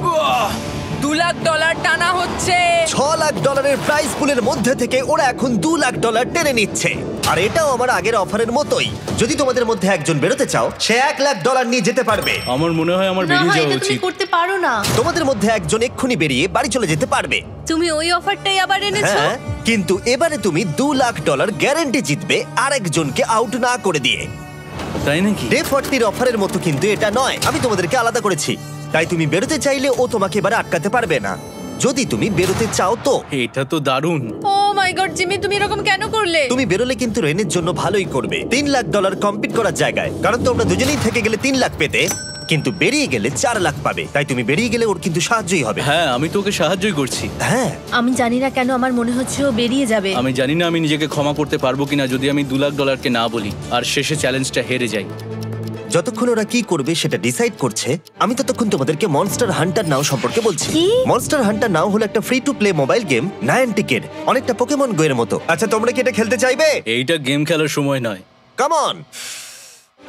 $2,00,000 টানা হচ্ছে। $6,00,000 প্রাইস পুলের মধ্যে থেকে ওরা এখন $2,00,000 টেনে নিচ্ছে। আর এটাও আমার আগের অফারের মতোই। যদি তোমাদের মধ্যে একজন বেরোতে চাও, সে $1,00,000 নিয়ে যেতে পারবে। আমার মনে হয় আমার না বেরিয়ে হয় যাওয়া এটা তুমি উচিত। করতে পারো না। তোমাদের মধ্যে একজন এক্ষুনি বেরিয়ে বাড়ি চলে যেতে পারবে। তুমি ওই অফারটাই আবার এনেছো। হ্যাঁ, কিন্তু এবারে তুমি $2,00,000 গ্যারান্টি জিতবে আরেকজনকে আউট না করে দিয়ে। তাই নাকি? ডে 40-র অফারের মতো কিন্তু এটা নয়। আমি তোমাদেরকে আলাদা করেছি, তাই তুমি বেরোতে চাইলে ও তোমাকে এবারে আটকাতে পারবে না। যদি তুমি বেরোতে চাও তো। এটা তো দারুণ। ও মাই গড জিমি, তুমি এরকম কেন করলে? তুমি বেরোলে কিন্তু রেনের জন্য ভালোই করবে। $3,00,000 কম্পিট করার জায়গায়, কারণ তোমরা দুজনেই থেকে গেলে 3 লাখ পেতে, কিন্তু বেরিয়ে গেলে 4 লাখ পাবে। তাই তুমি বেরিয়ে গেলে ওর কিন্তু সাহায্যই হবে। হ্যাঁ, আমি তোকে সাহায্যই করছি। হ্যাঁ, আমি জানি না কেন আমার মনে হচ্ছে ও বেরিয়ে যাবে। আমি জানি না আমি নিজেকে ক্ষমা করতে পারবো কিনা যদি আমি $2,00,000 না বলি আর শেষে চ্যালেঞ্জটা হেরে যাই। যতক্ষণ ওরা কি করবে সেটা ডিসাইড করছে, আমি ততক্ষণ তোমাদেরকে মনস্টার হান্টার নাও সম্পর্কে বলছি। কি? মনস্টার হান্টার নাও হলো একটা free to play mobile game, নায়ান্টিকের, অনেকটা পোকেমন গো এর মতো। আচ্ছা, তোমরা কি এটা খেলতে চাইবে? এইটা গেম খেলার সময় নয়। Come on.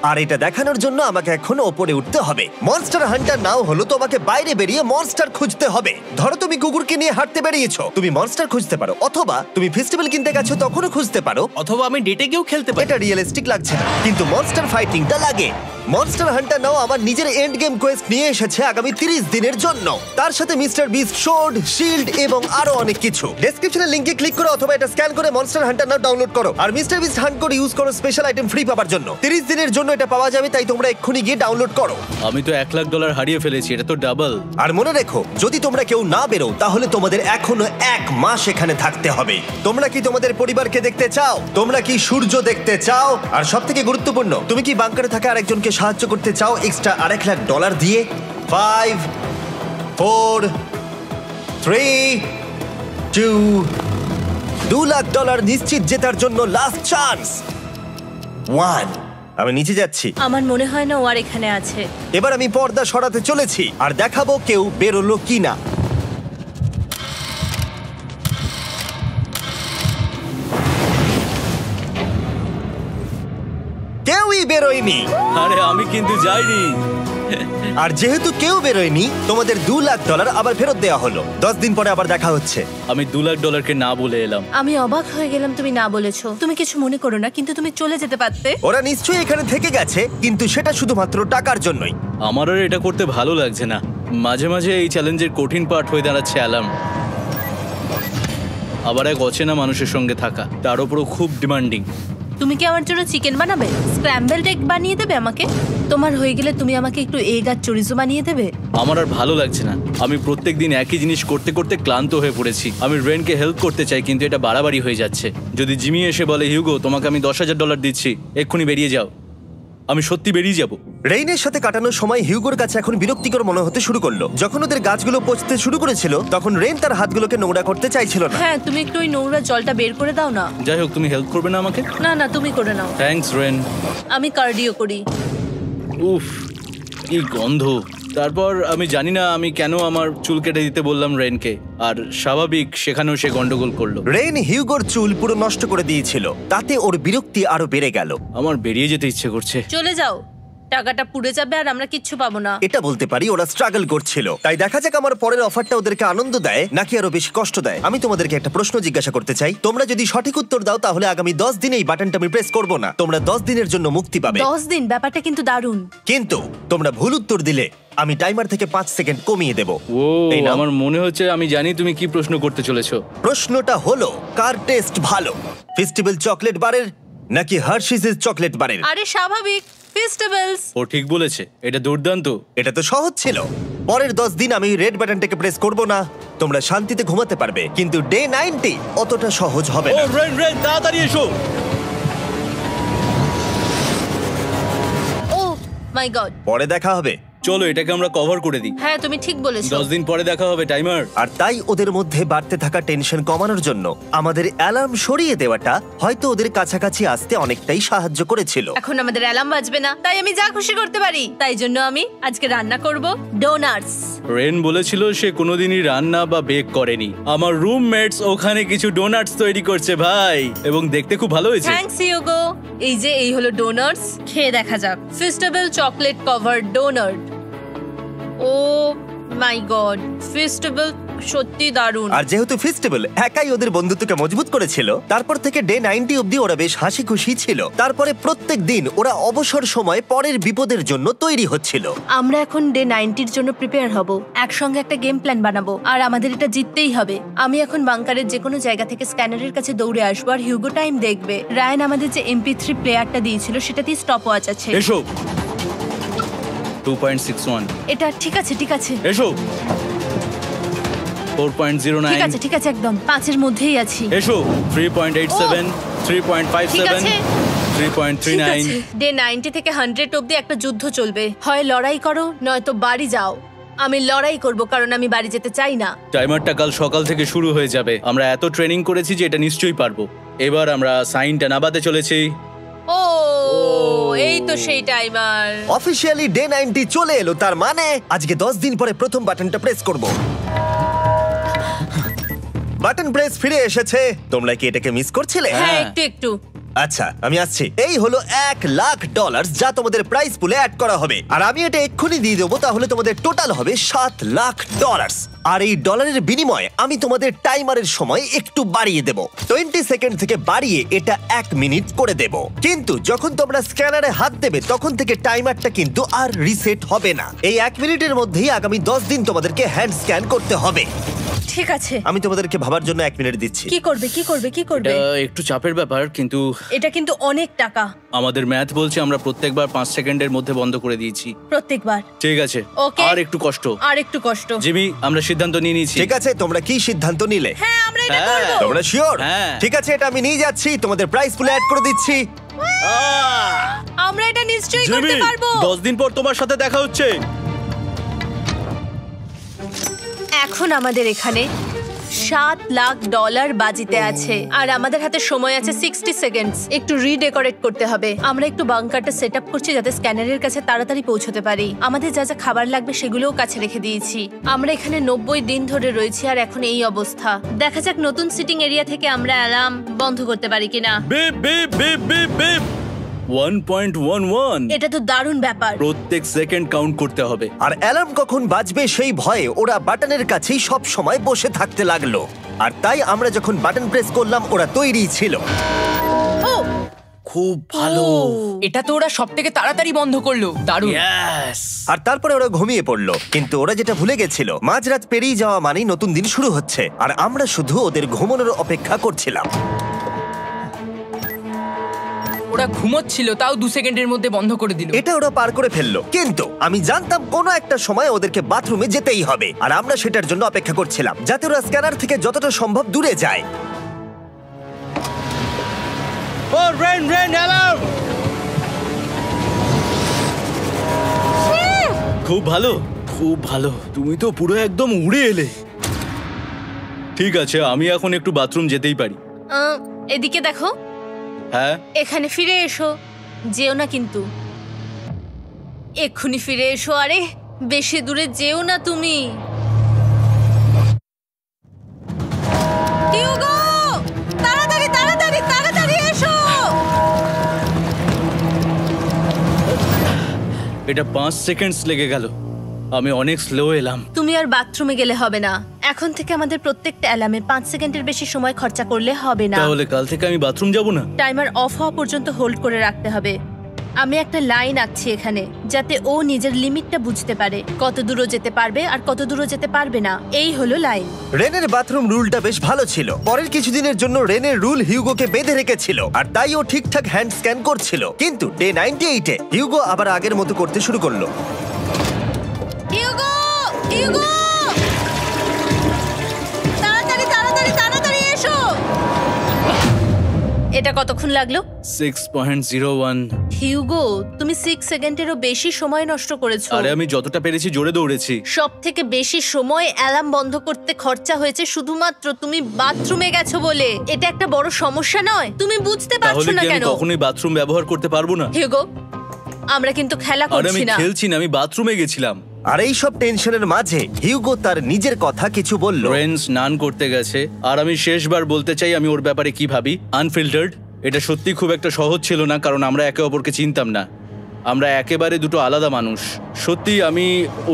আর এটা দেখানোর জন্য আমাকে এখন ওপরে উঠতে হবে। মনস্টার হান্টার নাও হলো তোমাকে বাইরে বেরিয়ে মনস্টার খুঁজতে হবে। ধরো তুমি কুকুরকে নিয়ে হাঁটতে বেরিয়েছো, তুমি মনস্টার খুঁজতে পারো, অথবা তুমি ফেস্টিভ্যাল কিনতে গেছো তখনও খুঁজতে পারো। অথবা আমি ডেটে গিয়েও খেলতে পারি। এটা রিয়েলিস্টিক লাগছে না, কিন্তু মনস্টার ফাইটিংটা লাগে। মনস্টার হান্টার নাও আমার নিজের এন্ড গেম কোয়েস্ট নিয়ে এসেছে আগামী 30 দিনের জন্য। তার সাথে মিস্টার বিস্ট সোর্ড, শিল্ড এবং আরো অনেক কিছু। ডেসক্রিপশনের লিংকে ক্লিক করো অথবা এটা স্ক্যান করে মনস্টার হান্টার নাও ডাউনলোড করো। আর মিস্টার বিস্ট হান্ট করে ইউজ করো স্পেশাল আইটেম ফ্রি পাওয়ার জন্য। 30 দিনের জন্য এটা পাওয়া যাবে, তাই তোমরা এক্ষুনি গিয়ে ডাউনলোড করো। আমি তো $1,00,000 হারিয়ে ফেলেছি, এটা তো ডাবল। আর মনে রেখো, যদি তোমরা কেউ না বেরো তাহলে তোমাদের এখনো 1 মাস এখানে থাকতে হবে। তোমরা কি তোমাদের পরিবারকে দেখতে চাও? তোমরা কি সূর্য দেখতে চাও? আর সবথেকে গুরুত্বপূর্ণ, তুমি কি বাংকারে থাকা আরেকজনকে সাহায্য করতে চাও এক্সট্রা $1,00,000 দিয়ে? 5 4 3 2 $2,00,000 নিশ্চিত জেতার জন্য লাস্ট চান্স। 1। আমি নিচে যাচ্ছি। আমার মনে হয় না ও আর এখানে আছে। এবার আমি পর্দা সরাতে চলেছি আর দেখাবো কেউ বেরোলো কিনা। কেউই বেরোয়নি। আরে আমি কিন্তু যাইনি। আর যেহেতু কেউ বেরোয়নি, তোমাদের $2,00,000 আবার ফেরত দেওয়া হলো। 10 দিন পরে আবার দেখা হচ্ছে। আমি $2,00,000 না বলে এলাম। আমি অবাক হয়ে গেলাম তুমি না বলেছো। তুমি কিছু মনে করো না, কিন্তু তুমি চলে যেতে পারতে। ওরা নিশ্চয়ই এখানে থেকে গেছে, কিন্তু সেটা শুধুমাত্র টাকার জন্যই। আমার আর এটা করতে ভালো লাগছে না। মাঝে মাঝে এই চ্যালেঞ্জের কঠিন পার্ট হয়ে দাঁড়াচ্ছে অ্যালার্ম। আবার এক অচেনা মানুষের সঙ্গে থাকা, তার উপরও খুব ডিমান্ডিং। তুমি কি আমার জন্য চিকেন বানাবে? স্ক্র্যাম্বলড এগ বানিয়ে দেবে আমাকে? তোমার হয়ে গেলে তুমি আমাকে একটু এগ আর চরিজো বানিয়ে দেবে? আমার আর ভালো লাগছে না। আমি প্রত্যেকদিন একই জিনিস করতে করতে ক্লান্ত হয়ে পড়েছি। আমি রেনকে হেল্প করতে চাই, কিন্তু এটা বাড়াবাড়ি হয়ে যাচ্ছে। যদি জিমি এসে বলে, হিউগো তোমাকে আমি $10,000 দিচ্ছি, এক্ষুনি বেরিয়ে যাও, আমি সত্যি বেরিয়ে যাব। রেইনের সাথে কাটানোর সময় হিউগোর কাছে এখন বিরক্তিকর মনে হতে শুরু করলো। যখন ওদের গাছগুলো পচতে শুরু করেছিল, তখন রেইন তার হাতগুলোকে নোংরা করতে চাইছিল না। হ্যাঁ, তুমি একটু ওই নোংরা জলটা বের করে দাও না। যাই হোক, তুমি হেল্প করবে না আমাকে? না না, তুমি করে নাও। Thanks Ren. আমি কার্ডিও করি। উফ, কি গন্ধ। তারপর আমি জানি না আমি কেন আমার চুল কেটে দিতে বললাম রেনকে, আর স্বাভাবিক সেখানেও সে গন্ডগোল করলো। রেইন হিউগোর চুল পুরো নষ্ট করে দিয়েছিল, তাতে ওর বিরক্তি আরো বেড়ে গেল। আমার বেরিয়ে যেতে ইচ্ছে করছে। চলে যাও, টাকাটা পুড়ে যাবে আর আমরা কিচ্ছু পাবো না। এটা বলতে পারি ওরা স্ট্রাগল করছিল। তাই দেখা যাক আমার পরের অফারটা ওদেরকে আনন্দ দেয় নাকি আরো বেশি কষ্ট দেয়। আমি তোমাদেরকে একটা প্রশ্ন জিজ্ঞাসা করতে চাই। তোমরা যদি সঠিক উত্তর দাও তাহলে আগামী 10 দিনে এই বাটনটা আমি প্রেস করব না। তোমরা 10 দিনের জন্য মুক্তি পাবে। 10 দিন? ব্যাপারটা কিন্তু দারুণ। কিন্তু তোমরা ভুল উত্তর দিলে আমি টাইমার থেকে 5 সেকেন্ড কমিয়ে দেব। ও এই নাও। আমার মনে হচ্ছে আমি জানি তুমি কি প্রশ্ন করতে চলেছো। প্রশ্নটা হলো, কার টেস্ট ভালো, ফেস্টিভ্যাল চকলেট বারের নাকি হার্শিসের চকলেট বারের? আরে স্বাভাবিক, ফেস্টিভ্যালস। ও ঠিক বলেছে, এটা দুর্দান্ত। এটা তো সহজ ছিল। পরের 10 দিন আমি রেড বাটনটাকে প্রেস করব না, তোমরা শান্তিতে ঘুমাতে পারবে। কিন্তু ডে 90 অতটা সহজ হবে ও না। রেন রেন তাড়াতাড়ি এসো। ও মাই গড। পরে দেখা হবে। চলো এটাকে আমরা কভার করে দিই। হ্যাঁ তুমি ঠিক বলেছো। 10 দিন পরে দেখা হবে টাইমার। আর তাই ওদের মধ্যে বাড়তে থাকা টেনশন কমানোর জন্য আমাদের অ্যালার্ম সরিয়ে দেওয়াটা হয়তো ওদের কাছাকাছি আসতে অনেকটাই সাহায্য করেছিল। এখন আমাদের অ্যালার্ম বাজবে না, তাই আমি যা খুশি করতে পারি। তাই জন্য আমি আজকে রান্না করব ডোনাটস। রেন বলেছিল সে কোনোদিনই রান্না বা বেক করেনি। আমার রুমমেটস ওখানে কিছু ডোনাটস তৈরি করছে ভাই, এবং দেখতে খুব ভালো হয়েছে। থ্যাঙ্কস ইয়োগো। এই হলো ডোনাটস, খেয়ে দেখা যাক। Festival chocolate cover doughnut. Oh my god, festival সত্যি দারুণ। আর যেহেতু ফেস্টিভ্যাল একাই ওদের বন্ধুত্বকে মজবুত করেছিল, তারপর থেকে ডে 90 অবধি ওরা বেশ হাসি খুশি ছিল। তারপরে প্রত্যেক দিন ওরা অবসর সময় পরের বিপদের জন্য তৈরি হচ্ছিল। আমরা এখন ডে 90-র জন্য প্রিপেয়ার হব। একসঙ্গে একটা গেম প্ল্যান বানাবো, আর আমাদের এটা জিততেই হবে। আমি এখন বাংকারের যে কোনো জায়গা থেকে স্ক্যানারের কাছে দৌড়ে আসবো, আর হিউগো টাইম দেখবে। রায়ান আমাদের যে MP3 প্লেয়ারটা দিয়েছিল সেটাতেই স্টপ ওয়াচ আছে। এসো 2.61। এটা ঠিক আছে, ঠিক আছে, এসো 4.09। ঠিক আছে, ঠিক আছে, একদম 5-এর মধ্যেই আছি। এসো 3.87, ঠিক 3.57, আছে, ঠিক 3.39। আছে। ডে 90 থেকে 100 অবধি একটা যুদ্ধ চলবে। হয় লড়াই করো, নয়তো বাড়ি যাও। আমি লড়াই করব, কারণ আমি বাড়ি যেতে চাই না। টাইমারটা কাল সকাল থেকে শুরু হয়ে যাবে। আমরা এত ট্রেনিং করেছি যে এটা নিশ্চয়ই পারবো। এবার আমরা সাইনটা নাবাতে চলেছি। ও এই তো সেই টাইমার। অফিসিয়ালি ডে 90 চলে এলো, তার মানে আজকে 10 দিন পরে প্রথম বাটনটা প্রেস করব। বাটন প্রেস ফিরে এসেছে। তোমরা কি এটাকে মিস করছিলে? হ্যাঁ, একটু একটু। আচ্ছা আমি আসছি। এই হলো $1,00,000 যা তোমাদের প্রাইস পুলে অ্যাড করা হবে, আর আমি এটা এক্ষুনি দিয়ে দেবো। তাহলে তোমাদের টোটাল হবে $7,00,000। আর এই ডলারের বিনিময়ে আমি তোমাদের টাইমারের সময় একটু বাড়িয়ে দেব। 20 সেকেন্ড থেকে বাড়িয়ে এটা 1 মিনিট করে দেব। কিন্তু যখন তোমরা স্ক্যানারে হাত দেবে তখন থেকে টাইমারটা কিন্তু আর রিসেট হবে না। এই 1 মিনিটের মধ্যেই আগামী 10 দিন তোমাদেরকে হ্যান্ড স্ক্যান করতে হবে। ঠিক আছে, আমি তোমাদেরকে ভাবার জন্য 1 মিনিট দিচ্ছি। কি করবে, কি করবে, কি করবে? এটা একটু চাপের ব্যাপার, কিন্তু এটা কিন্তু অনেক টাকা। আমাদের ম্যাথ বলছে আমরা প্রত্যেকবার 5 সেকেন্ডের মধ্যে বন্ধ করে দিয়েছি। প্রত্যেকবার। ঠিক আছে, Okay. আর একটু কষ্ট। আর একটু কষ্ট। জিমি, আমরা সিদ্ধান্ত নিয়ে নিয়েছি। ঠিক আছে, তোমরা কি সিদ্ধান্ত নিলে? হ্যাঁ, আমরা এটা হ্যাঁ। করব। তোমরা শিওর? হ্যাঁ। ঠিক আছে, এটা আমি নিয়ে যাচ্ছি, তোমাদের প্রাইস পুলে অ্যাড করে দিচ্ছি। আমরা এটা নিশ্চয়ই জিমি, করতে পারবো। 10 দিন পর তোমার সাথে দেখা হচ্ছে। এখন আমাদের এখানে $7,00,000 বাজিতে আছে, আর আমাদের হাতে সময় আছে 60 সেকেন্ডস। একটু রিডেকোরেট করতে হবে। আমরা একটু বাংকারটা সেট আপ করছি যাতে স্ক্যানারের কাছে তাড়াতাড়ি পৌঁছতে পারি। আমাদের যা যা খাবার লাগবে সেগুলোও কাছে রেখে দিয়েছি। আমরা এখানে 90 দিন ধরে রয়েছি, আর এখন এই অবস্থা। দেখা যাক নতুন সিটিং এরিয়া থেকে আমরা অ্যালার্ম বন্ধ করতে পারি কিনা। Beep beep beep beep beep 1.11। এটা তো দারুণ ব্যাপার। প্রত্যেক সেকেন্ড কাউন্ট করতে হবে। আর অ্যালার্ম কখন বাজবে সেই ভয়ে ওরা বাটনের কাছেই সব সময় বসে থাকতে লাগলো। আর তাই আমরা যখন বাটন প্রেস করলাম ওরা তৈরি ছিল। ও খুব ভালো। এটা তো ওরা সব থেকে তাড়াতাড়ি বন্ধ করলো। দারুণ। ইয়েস। আর তারপরে ওরা ঘুমিয়ে পড়লো। কিন্তু ওরা যেটা ভুলে গেছিল, মাঝরাত পেরিয়ে যাওয়া মানেই নতুন দিন শুরু হচ্ছে, আর আমরা শুধু ওদের ঘুমানোর অপেক্ষা করছিলাম। ওরা ঘুমোচ্ছিল, তাও 2 সেকেন্ডের মধ্যে বন্ধ করে দিল। এটা ওরা পার করে ফেললো, কিন্তু আমি জানতাম কোনো একটা সময় ওদেরকে বাথরুমে যেতেই হবে, আর আমরা সেটার জন্য অপেক্ষা করছিলাম যাতে ওরা স্ক্যানার থেকে যতটা সম্ভব দূরে যায়। ও রেন রেন অ্যালার্ম। খুব ভালো, খুব ভালো। তুমি তো পুরো একদম উড়ে এলে। ঠিক আছে, আমি এখন একটু বাথরুম যেতেই পারি। এদিকে দেখো, হ্যাঁ, এখানে ফিরে এসো। যেও না কিন্তু, এক্ষুনি ফিরে এসো। আরে বেশি দূরে যেও না তুমি। হিউগো, তাড়াতাড়ি তাড়াতাড়ি তাড়াতাড়ি এসো। এটা 5 সেকেন্ডস লেগে গেল। আমি অনেক স্লো এলাম। তুমি আর বাথরুমে গেলে হবে না। এখন থেকে আমাদের প্রত্যেকটা অ্যালার্মে 5 সেকেন্ডের বেশি সময় খরচা করলে হবে না। তাহলে কাল থেকে আমি বাথরুম যাব না। টাইমার অফ হওয়া পর্যন্ত হোল্ড করে রাখতে হবে। আমি একটা লাইন আঁকছি এখানে, যাতে ও নিজের লিমিটটা বুঝতে পারে, কত দূরও যেতে পারবে আর কত দূরও যেতে পারবে না। এই হলো লাইন। রেনের বাথরুম রুলটা বেশ ভালো ছিল। পরের কিছুদিনের জন্য রেনের রুল হিউগোকে বেঁধে রেখেছিল, আর তাই ও ঠিকঠাক হ্যান্ড স্ক্যান করছিল। কিন্তু ডে 98-এ হিউগো আবার আগের মতো করতে শুরু করলো। হিউগো, হিউগো, তাড়াতাড়ি তাড়াতাড়ি তাড়াতাড়ি এসো। এটা কতক্ষণ লাগলো? 6.01। হিউগো, তুমি 6 সেকেন্ডেরও বেশি সময় নষ্ট করেছো। আরে আমি যতটা পেরেছি জোরে দৌড়েছি। সব থেকে বেশি সময় অ্যালার্ম বন্ধ করতে খরচা হয়েছে শুধুমাত্র তুমি বাথরুমে গেছো বলে। এটা একটা বড় সমস্যা নয়? তুমি বুঝতে পারছো তাহলে না কি আমি কেন? কখনোই বাথরুম ব্যবহার করতে পারবো না? হিউগো, আমরা কিন্তু খেলা আরে আমি করছি না। খেলছি না, আমি বাথরুমে গেছিলাম। আর এই সব টেনশনের মাঝে হিউগো তার নিজের কথা কিছু বলল। রেন স্নান করতে গেছে, আর আমি শেষবার বলতে চাই আমি ওর ব্যাপারে কি ভাবি। আনফিল্টার্ড। এটা সত্যি খুব একটা সহজ ছিল না, কারণ আমরা একে অপরকে চিনতাম না। আমরা একেবারে দুটো আলাদা মানুষ। সত্যি আমি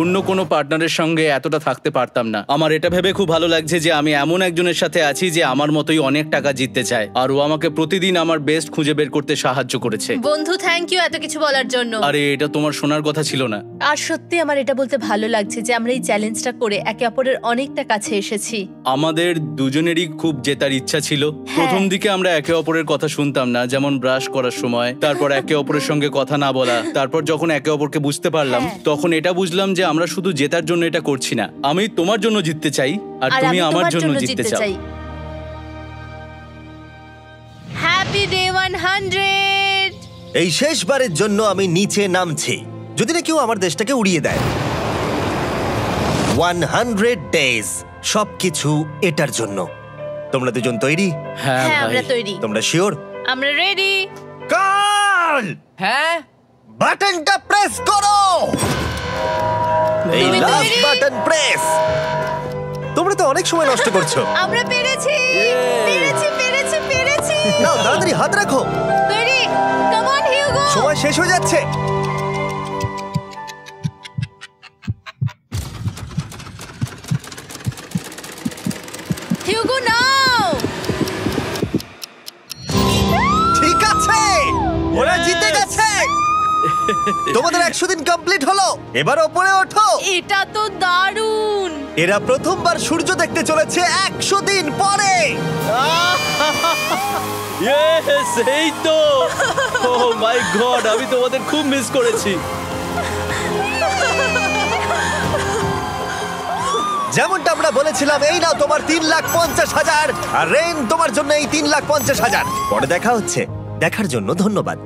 অন্য কোনো পার্টনারের সঙ্গে এতটা থাকতে পারতাম না। আমার এটা ভেবে খুব ভালো লাগছে যে আমি এমন একজনের সাথে আছি যে আমার মতোই অনেক টাকা জিততে চায়, আর ও আমাকে প্রতিদিন আমার বেস্ট খুঁজে বের করতে সাহায্য করেছে। বন্ধু, থ্যাংক ইউ এত কিছু বলার জন্য। আরে এটা তোমার শোনার কথা ছিল না। আর সত্যি আমার এটা বলতে ভালো লাগছে যে আমরা এই চ্যালেঞ্জটা করে একে অপরের অনেকটা কাছে এসেছি। আমাদের দুজনেরই খুব জেতার ইচ্ছা ছিল। প্রথম দিকে আমরা একে অপরের কথা শুনতাম না, যেমন ব্রাশ করার সময়, তারপর একে অপরের সঙ্গে কথা না বলা। তারপর যখন একে অপরকে বুঝতে পারলাম, তখন এটা বুঝলাম যে আমরা শুধু জেতার জন্য এটা করছি না। আমি তোমার জন্য জিততে চাই, আর তুমি আমার জন্য জিততে চাও। Happy day 100। এই শেষবারের জন্য আমি নিচে নামছি, যদি না কেউ আমার দেশটাকে উড়িয়ে দেয়। 100 ডেজ, সবকিছু এটার জন্য। তোমরা দুজন তৈরি? হ্যাঁ হ্যাঁ, আমরা ভাই। তৈরি। তোমরা শিওর? আমরা রেডি। কাল হ্যাঁ, বাটনটা প্রেস করো। এই তুমি লাস্ট তৈরি? Button press. তোমরা তো অনেক সময় নষ্ট করছো। আমরা পেরেছি, পেরেছি, পেরেছি, পেরেছি। নাও তাড়াতাড়ি হাত রাখো, তৈরি? Come on Hugo. সময় শেষ হয়ে যাচ্ছে। হিউগো নাও। ঠিক আছে, ওরা জিতে গেছে। তোমাদের 100 দিন কমপ্লিট হলো। এবার ওপরে ওঠো। এটা তো দারুণ। এরা প্রথমবার সূর্য দেখতে চলেছে 100 দিন পরে। ইয়েস, এই তো। ও মাই গড, আমি তোমাদের খুব মিস করেছি। যেমনটা আমরা বলেছিলাম, এই নাও তোমার 3,50,000, আর রেন তোমার জন্য এই 3,50,000। পরে দেখা হচ্ছে। দেখার জন্য ধন্যবাদ।